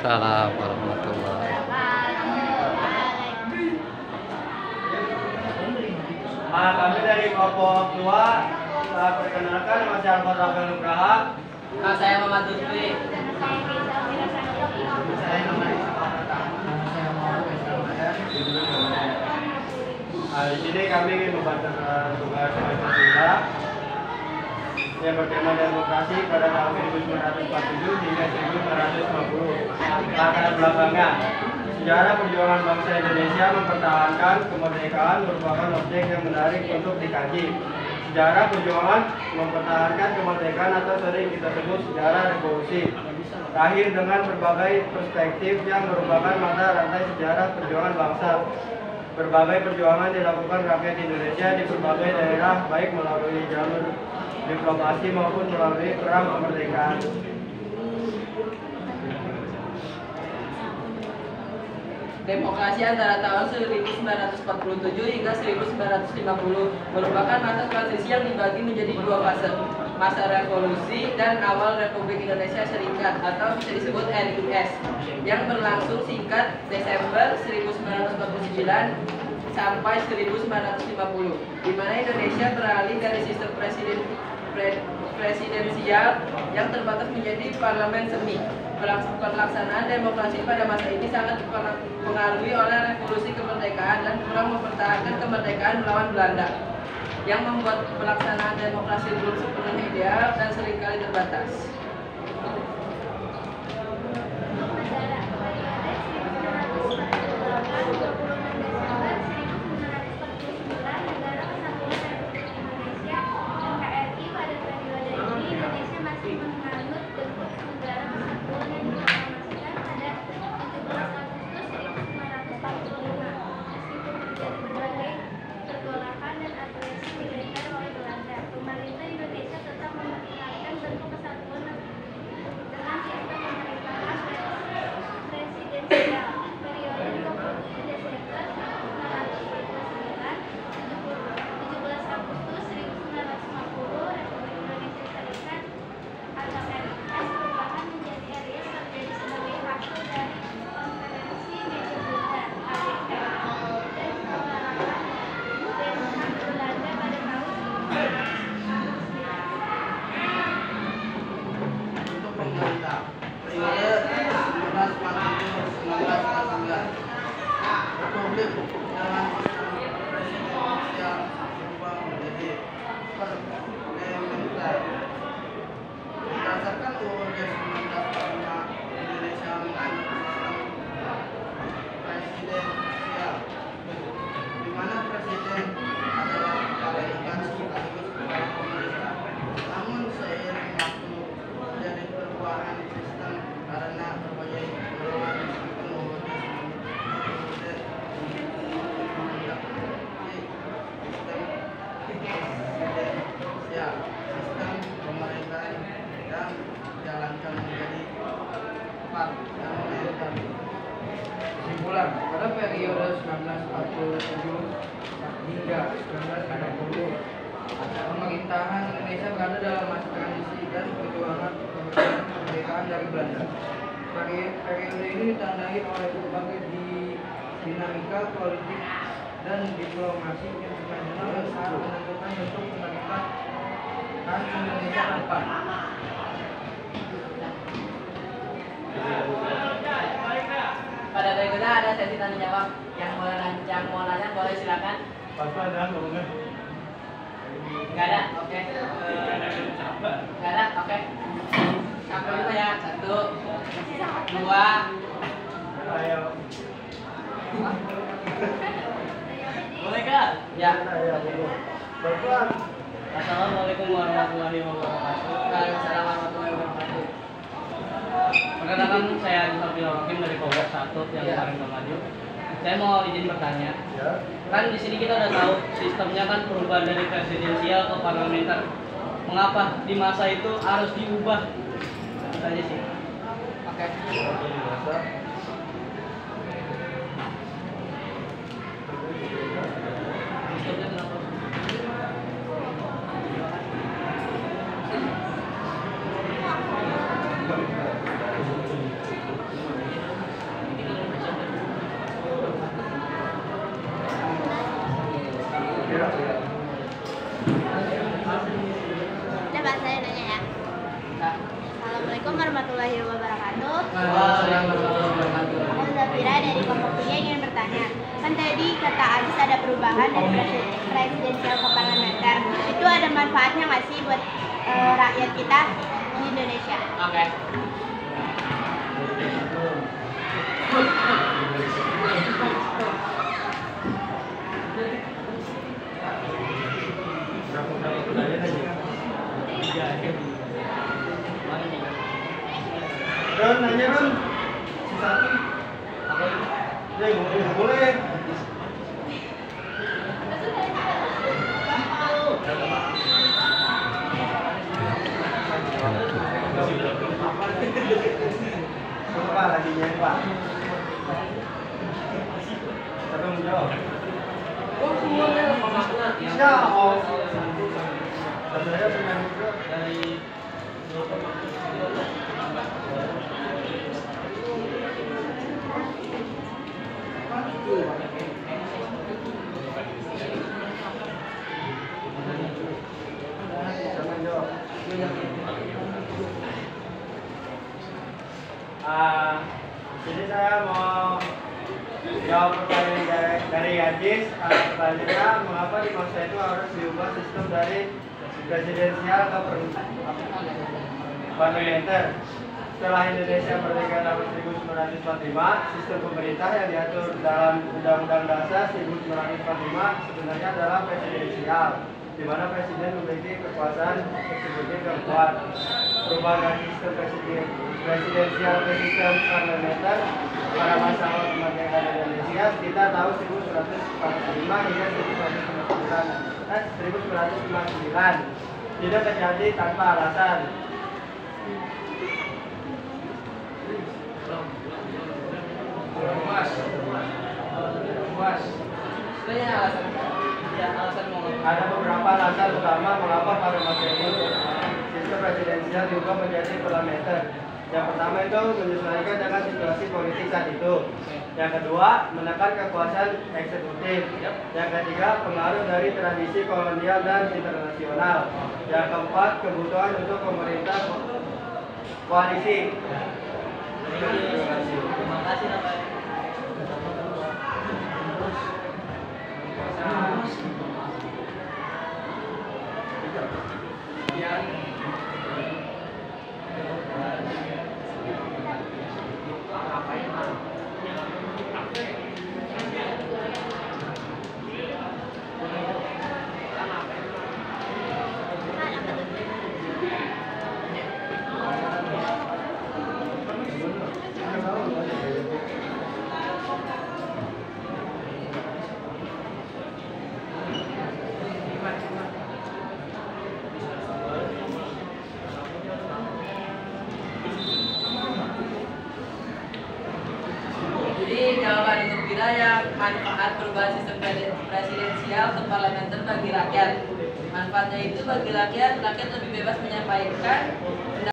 Waalaikumsalam warahmatullahi. Kami dari kelompok 2 perkenalkan nama saya Alfred Rafael Nugraha. Saya Muhammad Lutfi. Saya Muhammad Ismail. Di sini kami ingin membantu tugas Pancasila yang bertema demokrasi pada tahun 1947 hingga 1950. Latar belakangnya, sejarah perjuangan bangsa Indonesia mempertahankan kemerdekaan merupakan objek yang menarik untuk dikaji. Sejarah perjuangan mempertahankan kemerdekaan atau sering kita sebut sejarah revolusi. Lahir dengan berbagai perspektif yang merupakan mata rantai sejarah perjuangan bangsa. Berbagai perjuangan dilakukan rakyat Indonesia di berbagai daerah, baik melalui jalur diplomasi maupun melalui perang kemerdekaan. Demokrasi antara tahun 1947 hingga 1950 merupakan masa transisi yang dibagi menjadi dua fase, masa revolusi dan awal Republik Indonesia Serikat atau bisa disebut RIS, yang berlangsung singkat Desember 1949 sampai 1950, di mana Indonesia beralih dari sistem presidensial yang terbatas menjadi parlemen semi. Pelaksanaan demokrasi pada masa ini sangat dipengaruhi oleh revolusi kemerdekaan dan kurang mempertahankan kemerdekaan melawan Belanda, yang membuat pelaksanaan demokrasi belum sepenuhnya ideal dan seringkali terbatas. Kesimpulan, pada periode 1947 hingga 1960, pemerintahan Indonesia berada dalam masa transisi dan perjuangan kemerdekaan dari Belanda. Periode ini ditandai oleh berbagai dinamika politik dan diplomasi internasional yang sangat menentukan bentuk pemerintahan Indonesia ke depan. Pada berikutnya ada sesi tanya jawab. Yang mau nanya boleh silakan. Nggak ada, oke. Nggak ada, oke. Sampai dulu ya, 1, 2. Ayo. Boleh kak? Ya. Assalamualaikum warahmatullahi wabarakatuh. Waalaikumsalam warahmatullahi wabarakatuh. Perkenalkan, saya Agus Hakim dari Polres 1 yang kemarin maju. Saya mau izin bertanya. Ya. Kan di sini kita udah tahu sistemnya kan perubahan dari presidensial ke parlementer. Mengapa di masa itu harus diubah? Itu aja sih. Oke. Assalamualaikum warahmatullahi wabarakatuh. Waalaikumsalam. Aku Zafira dari kelompok 3 ingin bertanya. Kan tadi kata Adis ada perubahan dari presidensial ke parlementer. Itu ada manfaatnya nggak sih buat rakyat kita di Indonesia? Oke. Ron, nanya Ron. Si satu. Ya, nggak boleh. Lupa lagi ya, Pak. Siapa yang menjawab? Oh, semuanya makna. Ya, oh. Saya pernah juga. Dari Siapa yang jawab? Jadi saya mau jawab pertanyaan dari Adis. Pertanyaannya, mengapa di masa itu harus diubah sistem dari presidensial ke parlementer? Setelah Indonesia merdeka tahun 1945, sistem pemerintah yang diatur dalam Undang-Undang Dasar 1945 sebenarnya adalah presidensial, di mana presiden memiliki kekuasaan eksekutif yang kuat. Perubahan dari sistem presidensial ke sistem parlementer pada masa kemerdekaan Indonesia sekitar tahun 1945 hingga 1959 tidak terjadi tanpa alasan. Sebenarnya alasan. Ya, alasan mau ngapain? Ada beberapa alasan utama mengapa pada masa itu sistem presidensial diubah menjadi parlementer. Yang pertama itu menyesuaikan dengan situasi politik saat itu. Yang kedua, menekan kekuasaan eksekutif. Yang ketiga, pengaruh dari tradisi kolonial dan internasional. Yang keempat, kebutuhan untuk pemerintah koalisi. Terima kasih Bapak. Jadi jawaban untuk wilayah manfaat perubahan sistem presidensial ke parlementer bagi rakyat. Manfaatnya itu bagi rakyat lebih bebas menyampaikan